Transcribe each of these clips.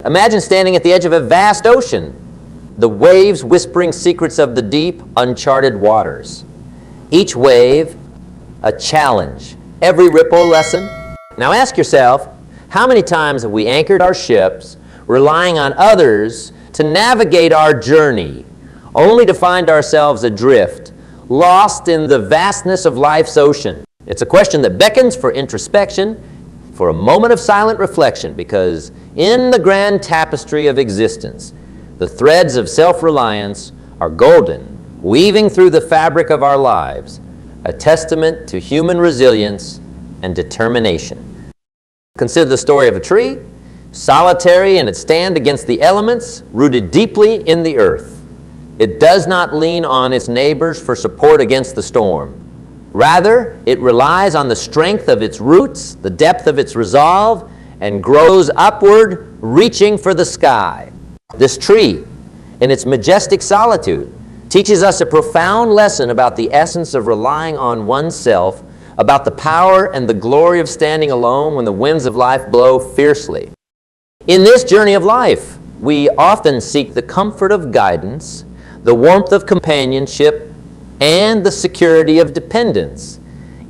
Imagine standing at the edge of a vast ocean, the waves whispering secrets of the deep, uncharted waters. Each wave, a challenge, every ripple a lesson. Now ask yourself, how many times have we anchored our ships, relying on others to navigate our journey, only to find ourselves adrift, lost in the vastness of life's ocean? It's a question that beckons for introspection, for a moment of silent reflection, because in the grand tapestry of existence, the threads of self-reliance are golden, weaving through the fabric of our lives, a testament to human resilience and determination. Consider the story of a tree, solitary in its stand against the elements, rooted deeply in the earth. It does not lean on its neighbors for support against the storm. Rather, it relies on the strength of its roots, the depth of its resolve, and grows upward, reaching for the sky. This tree, in its majestic solitude, teaches us a profound lesson about the essence of relying on oneself, about the power and the glory of standing alone when the winds of life blow fiercely. In this journey of life, we often seek the comfort of guidance, the warmth of companionship, and the security of dependence.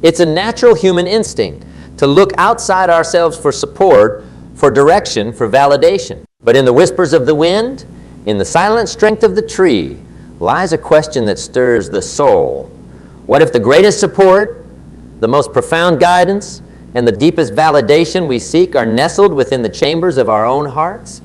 It's a natural human instinct to look outside ourselves for support, for direction, for validation. But in the whispers of the wind, in the silent strength of the tree, lies a question that stirs the soul. What if the greatest support, the most profound guidance, and the deepest validation we seek are nestled within the chambers of our own hearts?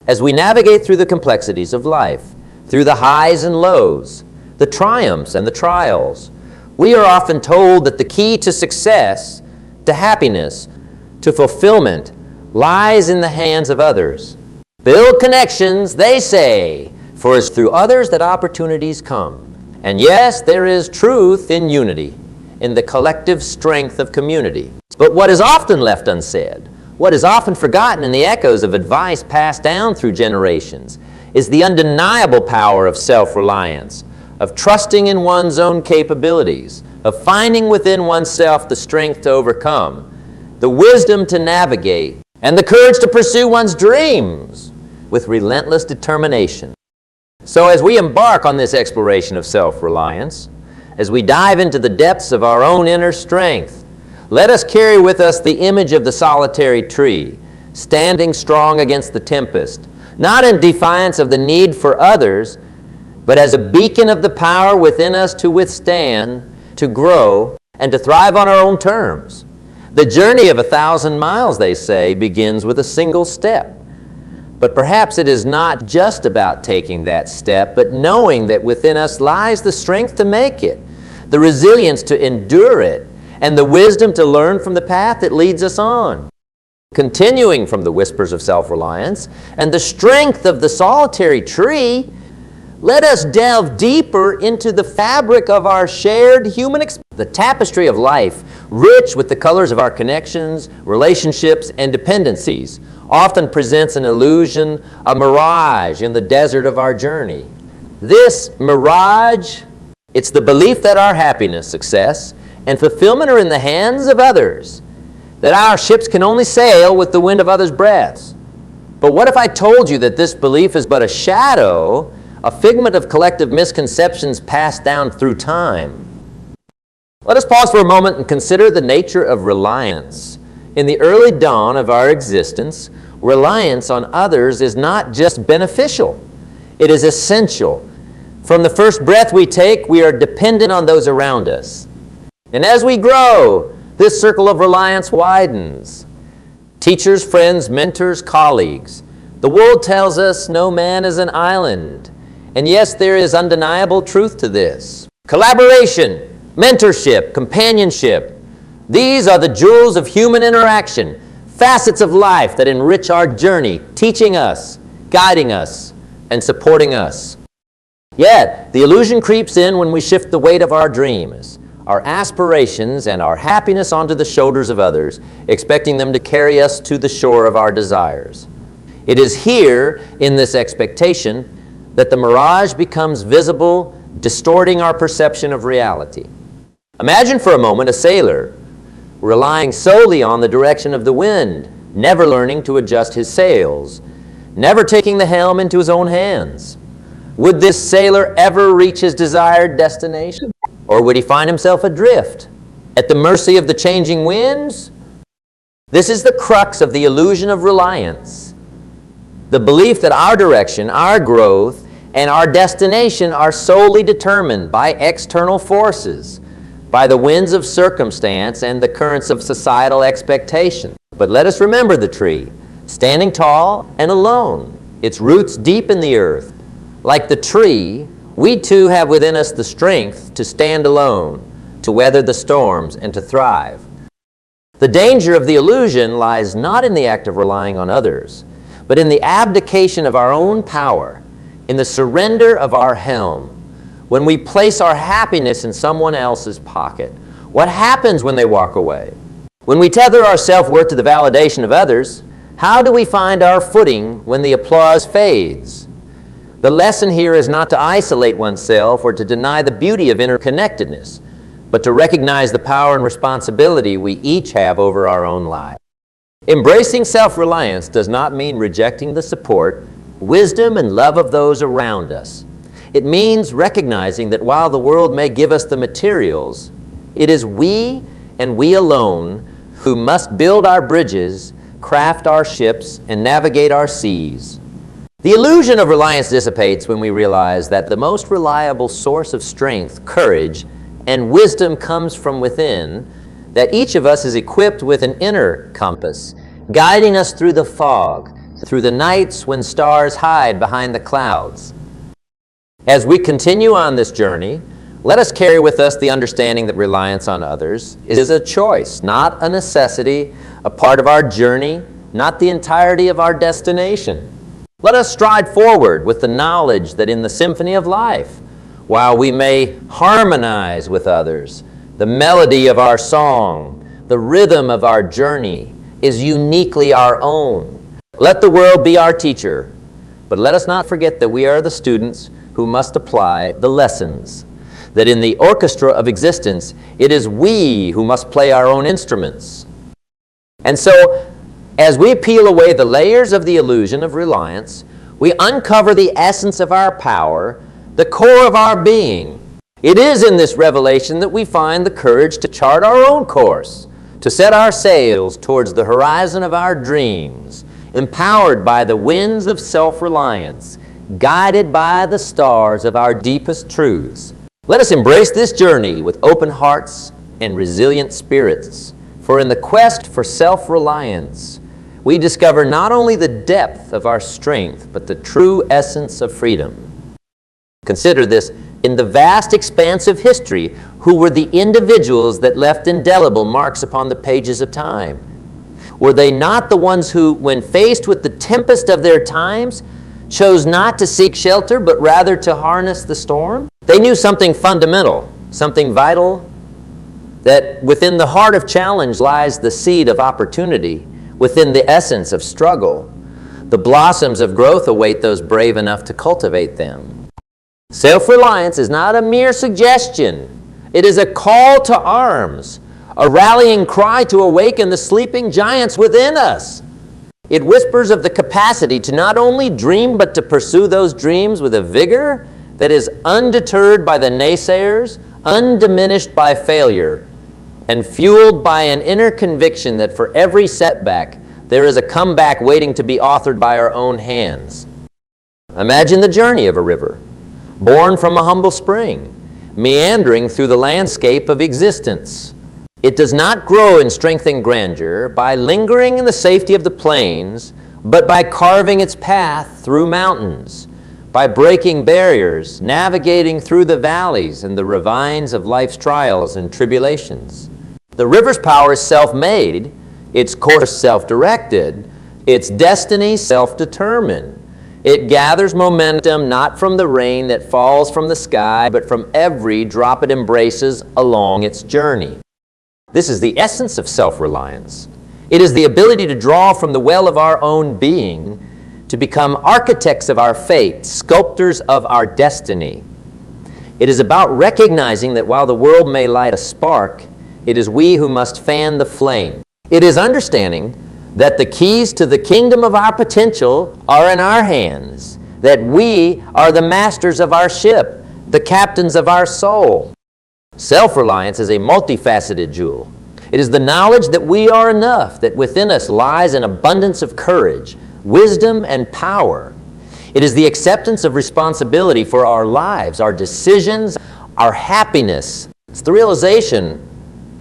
As we navigate through the complexities of life, through the highs and lows, the triumphs and the trials, we are often told that the key to success, to happiness, to fulfillment, lies in the hands of others. Build connections, they say, for it's through others that opportunities come. And yes, there is truth in unity, in the collective strength of community. But what is often left unsaid, what is often forgotten in the echoes of advice passed down through generations, is the undeniable power of self-reliance, of trusting in one's own capabilities, of finding within oneself the strength to overcome, the wisdom to navigate, and the courage to pursue one's dreams with relentless determination. So as we embark on this exploration of self-reliance, as we dive into the depths of our own inner strength, let us carry with us the image of the solitary tree, standing strong against the tempest, not in defiance of the need for others, but as a beacon of the power within us to withstand, to grow, and to thrive on our own terms. The journey of 1,000 miles, they say, begins with a single step. But perhaps it is not just about taking that step, but knowing that within us lies the strength to make it, the resilience to endure it, and the wisdom to learn from the path that leads us on. Continuing from the whispers of self-reliance and the strength of the solitary tree, let us delve deeper into the fabric of our shared human experience. The tapestry of life, rich with the colors of our connections, relationships, and dependencies, often presents an illusion, a mirage in the desert of our journey. This mirage, it's the belief that our happiness, success, and fulfillment are in the hands of others, that our ships can only sail with the wind of others' breaths. But what if I told you that this belief is but a shadow, a figment of collective misconceptions passed down through time? Let us pause for a moment and consider the nature of reliance. In the early dawn of our existence, reliance on others is not just beneficial, it is essential. From the first breath we take, we are dependent on those around us. And as we grow, this circle of reliance widens. Teachers, friends, mentors, colleagues. The world tells us no man is an island. And yes, there is undeniable truth to this. Collaboration, mentorship, companionship. These are the jewels of human interaction, facets of life that enrich our journey, teaching us, guiding us, and supporting us. Yet, the illusion creeps in when we shift the weight of our dreams, our aspirations, and our happiness onto the shoulders of others, expecting them to carry us to the shore of our desires. It is here, in this expectation, that the mirage becomes visible, distorting our perception of reality. Imagine for a moment a sailor relying solely on the direction of the wind, never learning to adjust his sails. never taking the helm into his own hands. Would this sailor ever reach his desired destination? Or would he find himself adrift, at the mercy of the changing winds? This is the crux of the illusion of reliance. The belief that our direction, our growth, and our destination are solely determined by external forces, by the winds of circumstance and the currents of societal expectation. But let us remember the tree, standing tall and alone, its roots deep in the earth. Like the tree, we too have within us the strength to stand alone, to weather the storms, and to thrive. The danger of the illusion lies not in the act of relying on others, but in the abdication of our own power, in the surrender of our helm. When we place our happiness in someone else's pocket, what happens when they walk away? When we tether our self-worth to the validation of others, how do we find our footing when the applause fades? The lesson here is not to isolate oneself or to deny the beauty of interconnectedness, but to recognize the power and responsibility we each have over our own lives. Embracing self-reliance does not mean rejecting the support, wisdom, and love of those around us. It means recognizing that while the world may give us the materials, it is we and we alone who must build our bridges, craft our ships, and navigate our seas. The illusion of reliance dissipates when we realize that the most reliable source of strength, courage, and wisdom comes from within, that each of us is equipped with an inner compass, guiding us through the fog, through the nights when stars hide behind the clouds. As we continue on this journey, let us carry with us the understanding that reliance on others is a choice, not a necessity, a part of our journey, not the entirety of our destination. Let us stride forward with the knowledge that in the symphony of life, while we may harmonize with others, the melody of our song, the rhythm of our journey is uniquely our own. Let the world be our teacher, but let us not forget that we are the students who must apply the lessons, that in the orchestra of existence, it is we who must play our own instruments. And so, as we peel away the layers of the illusion of reliance, we uncover the essence of our power, the core of our being. It is in this revelation that we find the courage to chart our own course, to set our sails towards the horizon of our dreams, empowered by the winds of self-reliance, guided by the stars of our deepest truths. Let us embrace this journey with open hearts and resilient spirits, for in the quest for self-reliance, we discover not only the depth of our strength, but the true essence of freedom. Consider this: in the vast expanse of history, who were the individuals that left indelible marks upon the pages of time? Were they not the ones who, when faced with the tempest of their times, chose not to seek shelter, but rather to harness the storm? They knew something fundamental, something vital, that within the heart of challenge lies the seed of opportunity. Within the essence of struggle, the blossoms of growth await those brave enough to cultivate them. Self-reliance is not a mere suggestion. It is a call to arms, a rallying cry to awaken the sleeping giants within us. It whispers of the capacity to not only dream, but to pursue those dreams with a vigor that is undeterred by the naysayers, undiminished by failure, and fueled by an inner conviction that for every setback, there is a comeback waiting to be authored by our own hands. Imagine the journey of a river, born from a humble spring, meandering through the landscape of existence. It does not grow in strength and grandeur by lingering in the safety of the plains, but by carving its path through mountains, by breaking barriers, navigating through the valleys and the ravines of life's trials and tribulations. The river's power is self-made, its course self-directed, its destiny self-determined. It gathers momentum not from the rain that falls from the sky, but from every drop it embraces along its journey. This is the essence of self-reliance. It is the ability to draw from the well of our own being, to become architects of our fate, sculptors of our destiny. It is about recognizing that while the world may light a spark, it is we who must fan the flame. It is understanding that the keys to the kingdom of our potential are in our hands, that we are the masters of our ship, the captains of our soul. Self-reliance is a multifaceted jewel. It is the knowledge that we are enough, that within us lies an abundance of courage, wisdom, and power. It is the acceptance of responsibility for our lives, our decisions, our happiness. It's the realization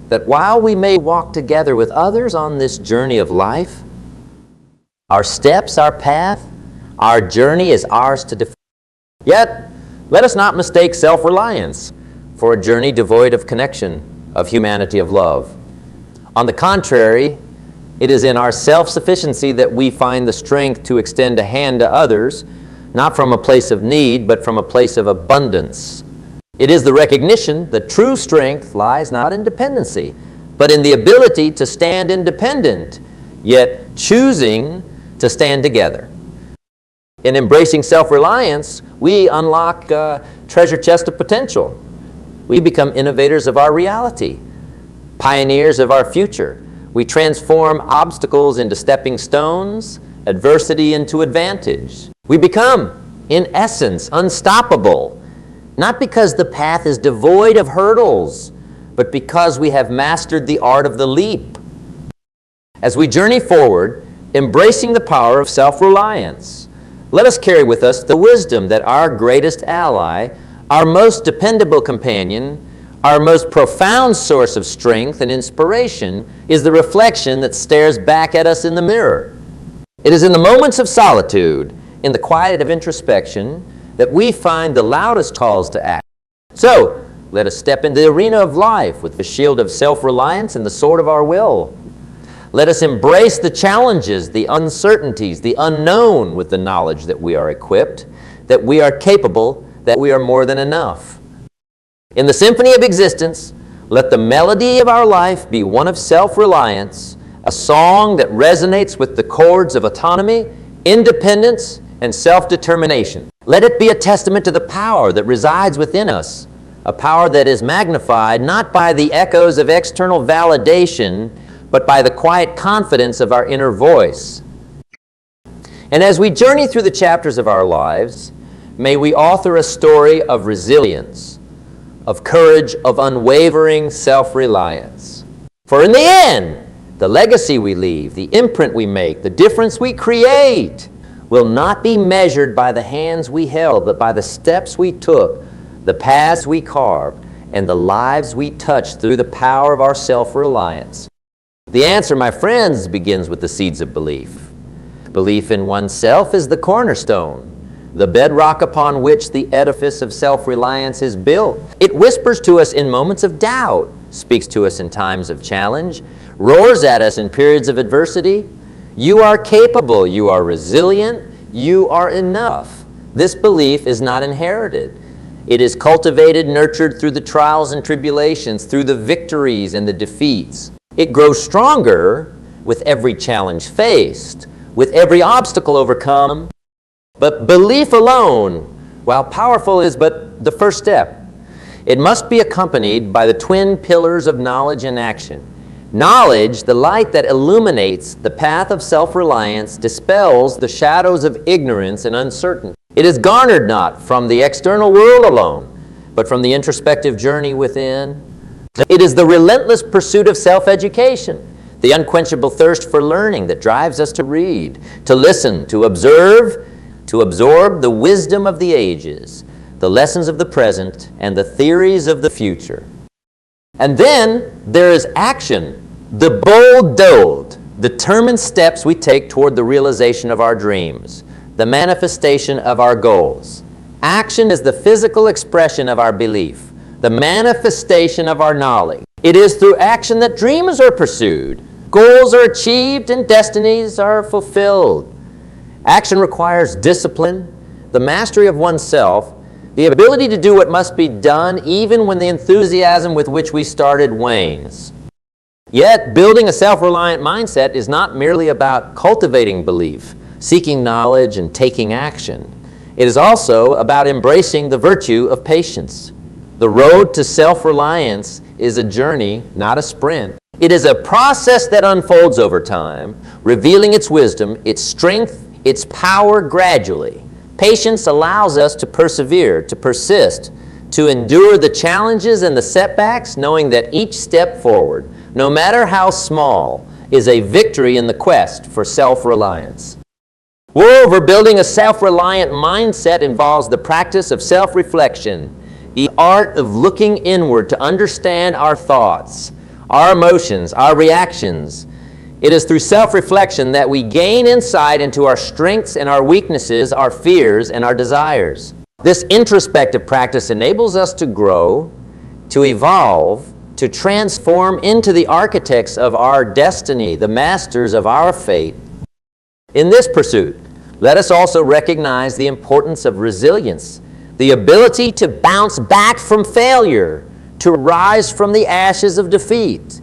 that while we may walk together with others on this journey of life, our steps, our path, our journey is ours to define. Yet, let us not mistake self-reliance for a journey devoid of connection, of humanity, of love. On the contrary, it is in our self-sufficiency that we find the strength to extend a hand to others, not from a place of need, but from a place of abundance. It is the recognition that true strength lies not in dependency, but in the ability to stand independent, yet choosing to stand together. In embracing self-reliance, we unlock a treasure chest of potential. We become innovators of our reality, pioneers of our future. We transform obstacles into stepping stones, adversity into advantage. We become, in essence, unstoppable, not because the path is devoid of hurdles, but because we have mastered the art of the leap. As we journey forward, embracing the power of self-reliance, let us carry with us the wisdom that our greatest ally, our most dependable companion, our most profound source of strength and inspiration is the reflection that stares back at us in the mirror. It is in the moments of solitude, in the quiet of introspection, that we find the loudest calls to act. So, let us step into the arena of life with the shield of self-reliance and the sword of our will. Let us embrace the challenges, the uncertainties, the unknown with the knowledge that we are equipped, that we are capable, that we are more than enough. In the symphony of existence, let the melody of our life be one of self-reliance, a song that resonates with the chords of autonomy, independence, and self-determination. Let it be a testament to the power that resides within us, a power that is magnified not by the echoes of external validation, but by the quiet confidence of our inner voice. And as we journey through the chapters of our lives, may we author a story of resilience, of courage, of unwavering self-reliance. For in the end, the legacy we leave, the imprint we make, the difference we create will not be measured by the hands we held, but by the steps we took, the paths we carved, and the lives we touched through the power of our self-reliance. The answer, my friends, begins with the seeds of belief. Belief in oneself is the cornerstone, the bedrock upon which the edifice of self-reliance is built. It whispers to us in moments of doubt, speaks to us in times of challenge, roars at us in periods of adversity. You are capable, you are resilient, you are enough. This belief is not inherited. It is cultivated, nurtured through the trials and tribulations, through the victories and the defeats. It grows stronger with every challenge faced, with every obstacle overcome. But belief alone, while powerful, is but the first step. It must be accompanied by the twin pillars of knowledge and action. Knowledge, the light that illuminates the path of self-reliance, dispels the shadows of ignorance and uncertainty. It is garnered not from the external world alone, but from the introspective journey within. It is the relentless pursuit of self-education, the unquenchable thirst for learning that drives us to read, to listen, to observe, to absorb the wisdom of the ages, the lessons of the present, and the theories of the future. And then there is action, the bold, determined steps we take toward the realization of our dreams, the manifestation of our goals. Action is the physical expression of our belief, the manifestation of our knowledge. It is through action that dreams are pursued, goals are achieved, and destinies are fulfilled. Action requires discipline, the mastery of oneself, the ability to do what must be done even when the enthusiasm with which we started wanes. Yet, building a self-reliant mindset is not merely about cultivating belief, seeking knowledge, and taking action. It is also about embracing the virtue of patience. The road to self-reliance is a journey, not a sprint. It is a process that unfolds over time, revealing its wisdom, its strength, its power gradually. Patience allows us to persevere, to persist, to endure the challenges and the setbacks, knowing that each step forward, no matter how small, is a victory in the quest for self-reliance. Moreover, building a self-reliant mindset involves the practice of self-reflection, the art of looking inward to understand our thoughts, our emotions, our reactions. It is through self-reflection that we gain insight into our strengths and our weaknesses, our fears and our desires. This introspective practice enables us to grow, to evolve, to transform into the architects of our destiny, the masters of our fate. In this pursuit, let us also recognize the importance of resilience, the ability to bounce back from failure, to rise from the ashes of defeat.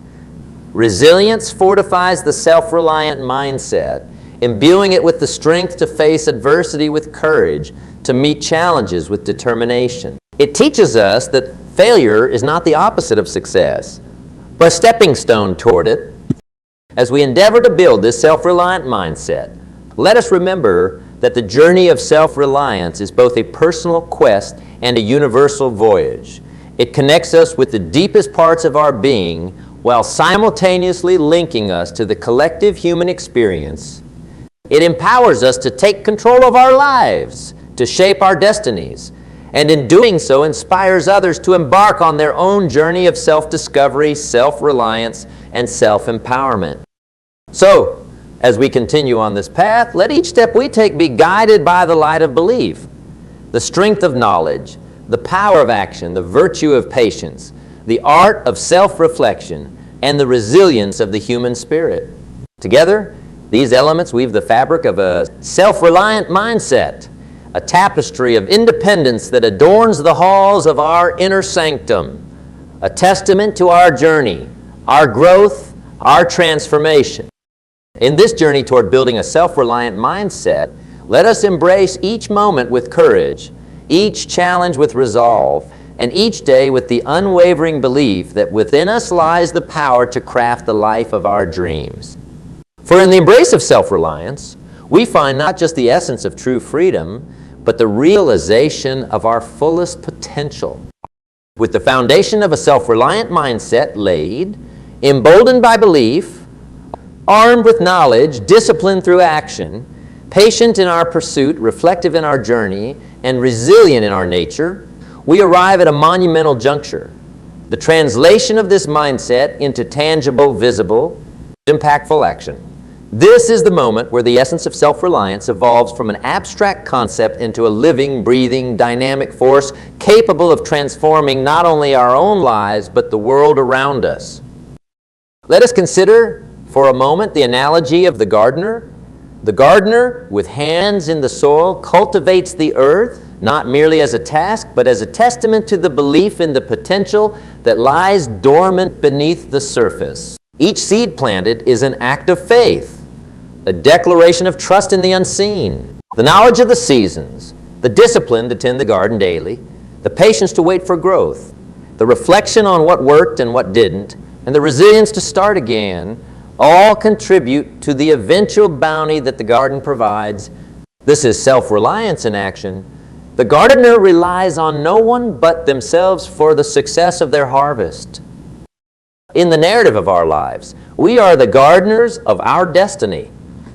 Resilience fortifies the self-reliant mindset, imbuing it with the strength to face adversity with courage, to meet challenges with determination. It teaches us that failure is not the opposite of success, but a stepping stone toward it. As we endeavor to build this self-reliant mindset, let us remember that the journey of self-reliance is both a personal quest and a universal voyage. It connects us with the deepest parts of our being while simultaneously linking us to the collective human experience. It empowers us to take control of our lives, to shape our destinies, and in doing so inspires others to embark on their own journey of self-discovery, self-reliance, and self-empowerment. So, as we continue on this path, let each step we take be guided by the light of belief, the strength of knowledge, the power of action, the virtue of patience, the art of self-reflection, and the resilience of the human spirit. Together, these elements weave the fabric of a self-reliant mindset, a tapestry of independence that adorns the halls of our inner sanctum, a testament to our journey, our growth, our transformation. In this journey toward building a self-reliant mindset, let us embrace each moment with courage, each challenge with resolve, and each day with the unwavering belief that within us lies the power to craft the life of our dreams. For in the embrace of self-reliance, we find not just the essence of true freedom, but the realization of our fullest potential. With the foundation of a self-reliant mindset laid, emboldened by belief, armed with knowledge, disciplined through action, patient in our pursuit, reflective in our journey, and resilient in our nature, we arrive at a monumental juncture. The translation of this mindset into tangible, visible, impactful action. This is the moment where the essence of self-reliance evolves from an abstract concept into a living, breathing, dynamic force capable of transforming not only our own lives, but the world around us. Let us consider for a moment the analogy of the gardener. The gardener, with hands in the soil, cultivates the earth, not merely as a task, but as a testament to the belief in the potential that lies dormant beneath the surface. Each seed planted is an act of faith, a declaration of trust in the unseen. The knowledge of the seasons, the discipline to tend the garden daily, the patience to wait for growth, the reflection on what worked and what didn't, and the resilience to start again, all contribute to the eventual bounty that the garden provides. This is self-reliance in action. The gardener relies on no one but themselves for the success of their harvest. In the narrative of our lives, we are the gardeners of our destiny.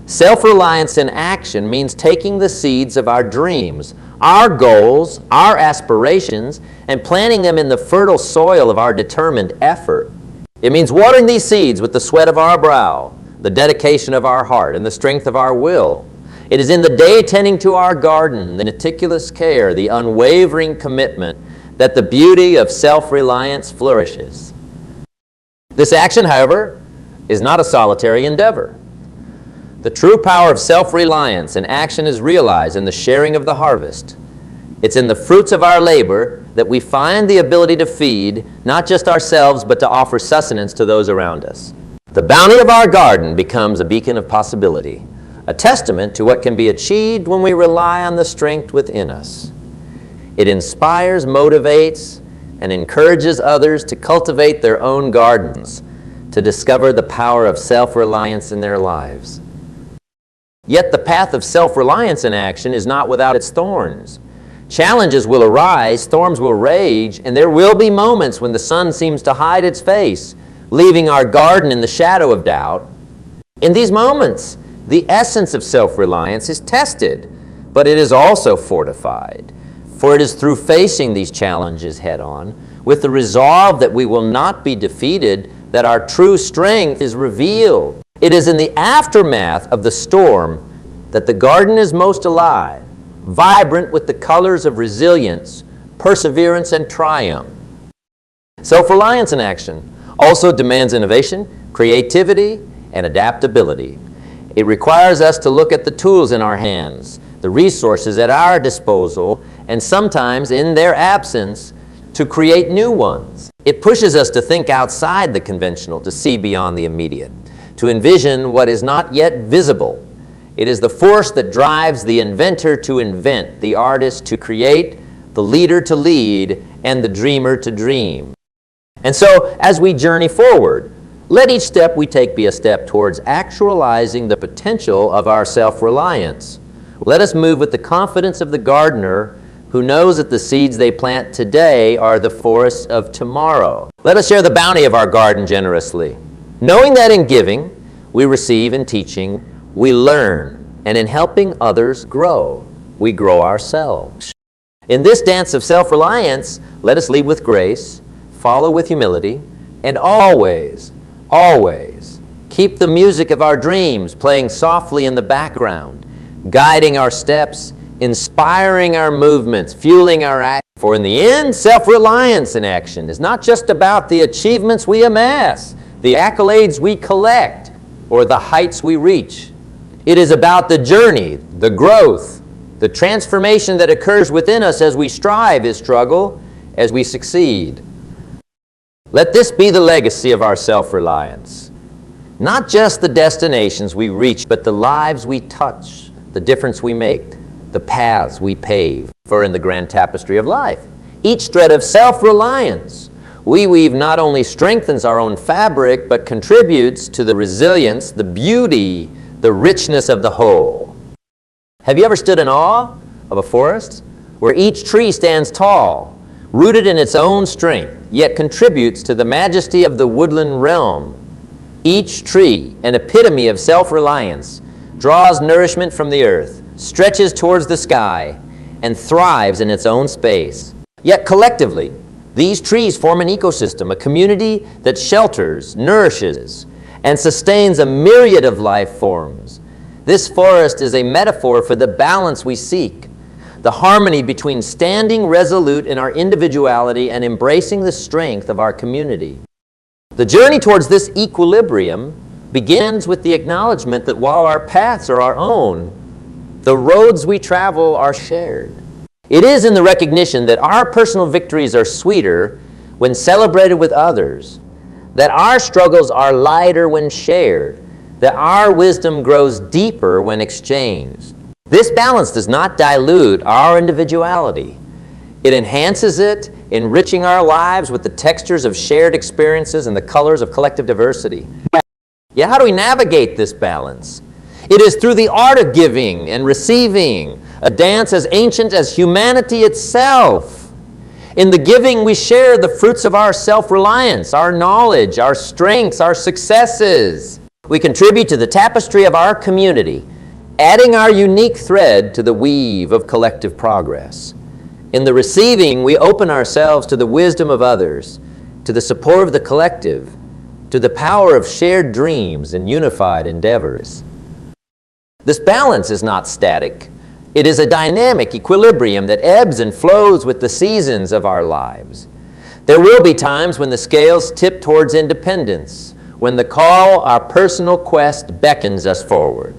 Self-reliance in action means taking the seeds of our dreams, our goals, our aspirations, and planting them in the fertile soil of our determined effort. It means watering these seeds with the sweat of our brow, the dedication of our heart, and the strength of our will. It is in the day tending to our garden, the meticulous care, the unwavering commitment, that the beauty of self-reliance flourishes. This action, however, is not a solitary endeavor. The true power of self-reliance in action is realized in the sharing of the harvest. It's in the fruits of our labor that we find the ability to feed not just ourselves, but to offer sustenance to those around us. The bounty of our garden becomes a beacon of possibility, a testament to what can be achieved when we rely on the strength within us. It inspires, motivates, and encourages others to cultivate their own gardens, to discover the power of self-reliance in their lives. Yet the path of self-reliance in action is not without its thorns. Challenges will arise, storms will rage, and there will be moments when the sun seems to hide its face, leaving our garden in the shadow of doubt. In these moments, the essence of self-reliance is tested, but it is also fortified. For it is through facing these challenges head-on, with the resolve that we will not be defeated, that our true strength is revealed. It is in the aftermath of the storm that the garden is most alive, vibrant with the colors of resilience, perseverance, and triumph. Self-reliance in action also demands innovation, creativity, and adaptability. It requires us to look at the tools in our hands, the resources at our disposal, and sometimes, in their absence, to create new ones. It pushes us to think outside the conventional, to see beyond the immediate, to envision what is not yet visible. It is the force that drives the inventor to invent, the artist to create, the leader to lead, and the dreamer to dream. And so, as we journey forward, let each step we take be a step towards actualizing the potential of our self-reliance. Let us move with the confidence of the gardener who knows that the seeds they plant today are the forests of tomorrow. Let us share the bounty of our garden generously, knowing that in giving, we receive, in teaching, we learn, and in helping others grow, we grow ourselves. In this dance of self-reliance, let us lead with grace, follow with humility, and always, always keep the music of our dreams playing softly in the background, guiding our steps, inspiring our movements, fueling our action. For in the end, self-reliance in action is not just about the achievements we amass, the accolades we collect, or the heights we reach. It is about the journey, the growth, the transformation that occurs within us as we strive, as struggle, as we succeed. Let this be the legacy of our self-reliance. Not just the destinations we reach, but the lives we touch, the difference we make, the paths we pave. For in the grand tapestry of life, each thread of self-reliance we weave not only strengthens our own fabric, but contributes to the resilience, the beauty, the richness of the whole. Have you ever stood in awe of a forest where each tree stands tall, rooted in its own strength, yet contributes to the majesty of the woodland realm? Each tree, an epitome of self-reliance, draws nourishment from the earth, stretches towards the sky, and thrives in its own space. Yet collectively, these trees form an ecosystem, a community that shelters, nourishes, and sustains a myriad of life forms. This forest is a metaphor for the balance we seek, the harmony between standing resolute in our individuality and embracing the strength of our community. The journey towards this equilibrium begins with the acknowledgement that while our paths are our own, the roads we travel are shared. It is in the recognition that our personal victories are sweeter when celebrated with others, that our struggles are lighter when shared, that our wisdom grows deeper when exchanged. This balance does not dilute our individuality. It enhances it, enriching our lives with the textures of shared experiences and the colors of collective diversity. Yet how do we navigate this balance? It is through the art of giving and receiving, a dance as ancient as humanity itself. In the giving, we share the fruits of our self-reliance, our knowledge, our strengths, our successes. We contribute to the tapestry of our community, adding our unique thread to the weave of collective progress. In the receiving, we open ourselves to the wisdom of others, to the support of the collective, to the power of shared dreams and unified endeavors. This balance is not static. It is a dynamic equilibrium that ebbs and flows with the seasons of our lives. There will be times when the scales tip towards independence, when the call, our personal quest, beckons us forward.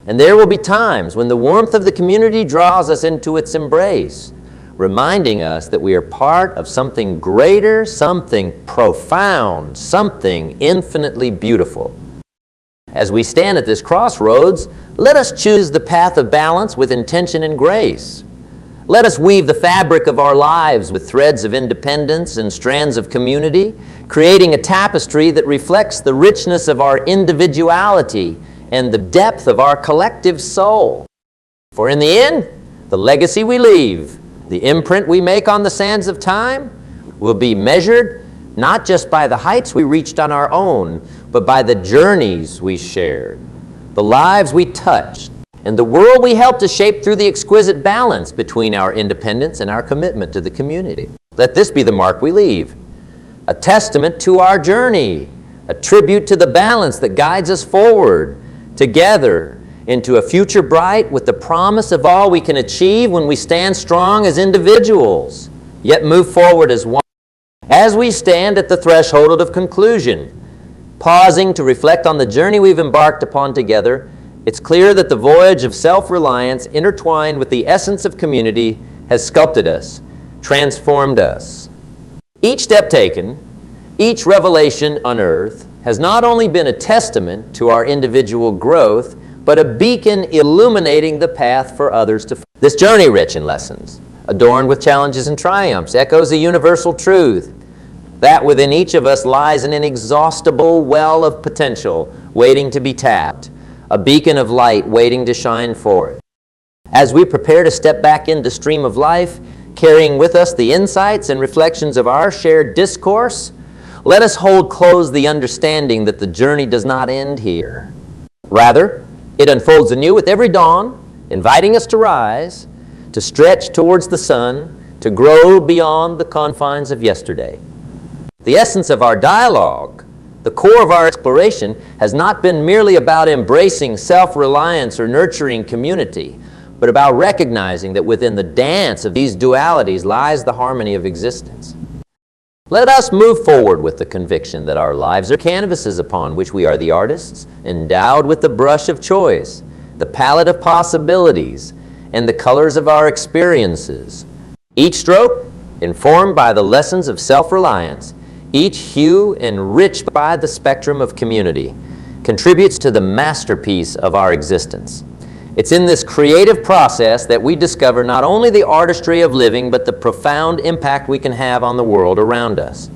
And there will be times when the warmth of the community draws us into its embrace, reminding us that we are part of something greater, something profound, something infinitely beautiful. As we stand at this crossroads, let us choose the path of balance with intention and grace. Let us weave the fabric of our lives with threads of independence and strands of community, creating a tapestry that reflects the richness of our individuality and the depth of our collective soul. For in the end, the legacy we leave, the imprint we make on the sands of time, will be measured not just by the heights we reached on our own, but by the journeys we shared, the lives we touched, and the world we helped to shape through the exquisite balance between our independence and our commitment to the community. Let this be the mark we leave, a testament to our journey, a tribute to the balance that guides us forward, together, into a future bright with the promise of all we can achieve when we stand strong as individuals, yet move forward as one. As we stand at the threshold of conclusion, pausing to reflect on the journey we've embarked upon together, it's clear that the voyage of self-reliance intertwined with the essence of community has sculpted us, transformed us. Each step taken, each revelation unearthed, has not only been a testament to our individual growth, but a beacon illuminating the path for others to follow. This journey, rich in lessons, adorned with challenges and triumphs, echoes a universal truth that within each of us lies an inexhaustible well of potential waiting to be tapped, a beacon of light waiting to shine forth. As we prepare to step back into the stream of life, carrying with us the insights and reflections of our shared discourse, let us hold close the understanding that the journey does not end here. Rather, it unfolds anew with every dawn, inviting us to rise, to stretch towards the sun, to grow beyond the confines of yesterday. The essence of our dialogue, the core of our exploration, has not been merely about embracing self-reliance or nurturing community, but about recognizing that within the dance of these dualities lies the harmony of existence. Let us move forward with the conviction that our lives are canvases upon which we are the artists, endowed with the brush of choice, the palette of possibilities, and the colors of our experiences. Each stroke informed by the lessons of self-reliance, each hue enriched by the spectrum of community, contributes to the masterpiece of our existence. It's in this creative process that we discover not only the artistry of living, but the profound impact we can have on the world around us.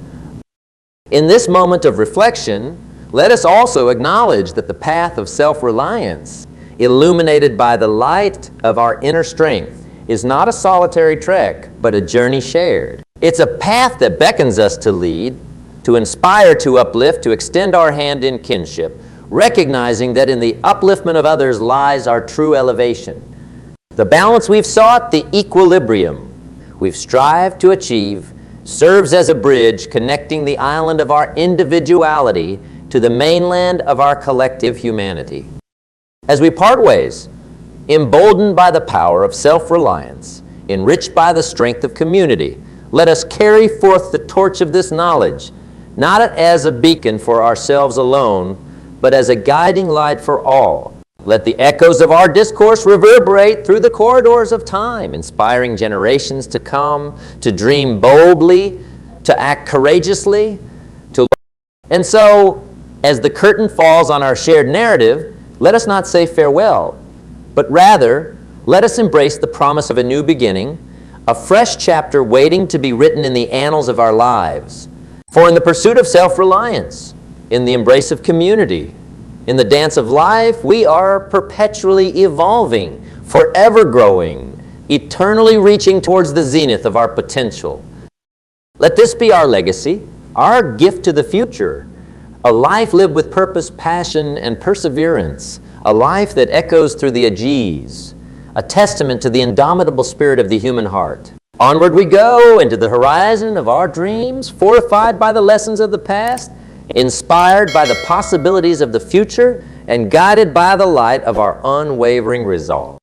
In this moment of reflection, let us also acknowledge that the path of self-reliance, illuminated by the light of our inner strength, is not a solitary trek, but a journey shared. It's a path that beckons us to lead, to inspire, to uplift, to extend our hand in kinship, recognizing that in the upliftment of others lies our true elevation. The balance we've sought, the equilibrium we've strived to achieve, serves as a bridge connecting the island of our individuality to the mainland of our collective humanity. As we part ways, emboldened by the power of self-reliance, enriched by the strength of community, let us carry forth the torch of this knowledge, not as a beacon for ourselves alone, but as a guiding light for all. Let the echoes of our discourse reverberate through the corridors of time, inspiring generations to come, to dream boldly, to act courageously, to. And so, as the curtain falls on our shared narrative, let us not say farewell, but rather, let us embrace the promise of a new beginning, a fresh chapter waiting to be written in the annals of our lives. For in the pursuit of self-reliance, in the embrace of community, in the dance of life, we are perpetually evolving, forever growing, eternally reaching towards the zenith of our potential. Let this be our legacy, our gift to the future, a life lived with purpose, passion, and perseverance, a life that echoes through the ages, a testament to the indomitable spirit of the human heart. Onward we go into the horizon of our dreams, fortified by the lessons of the past, inspired by the possibilities of the future, and guided by the light of our unwavering resolve.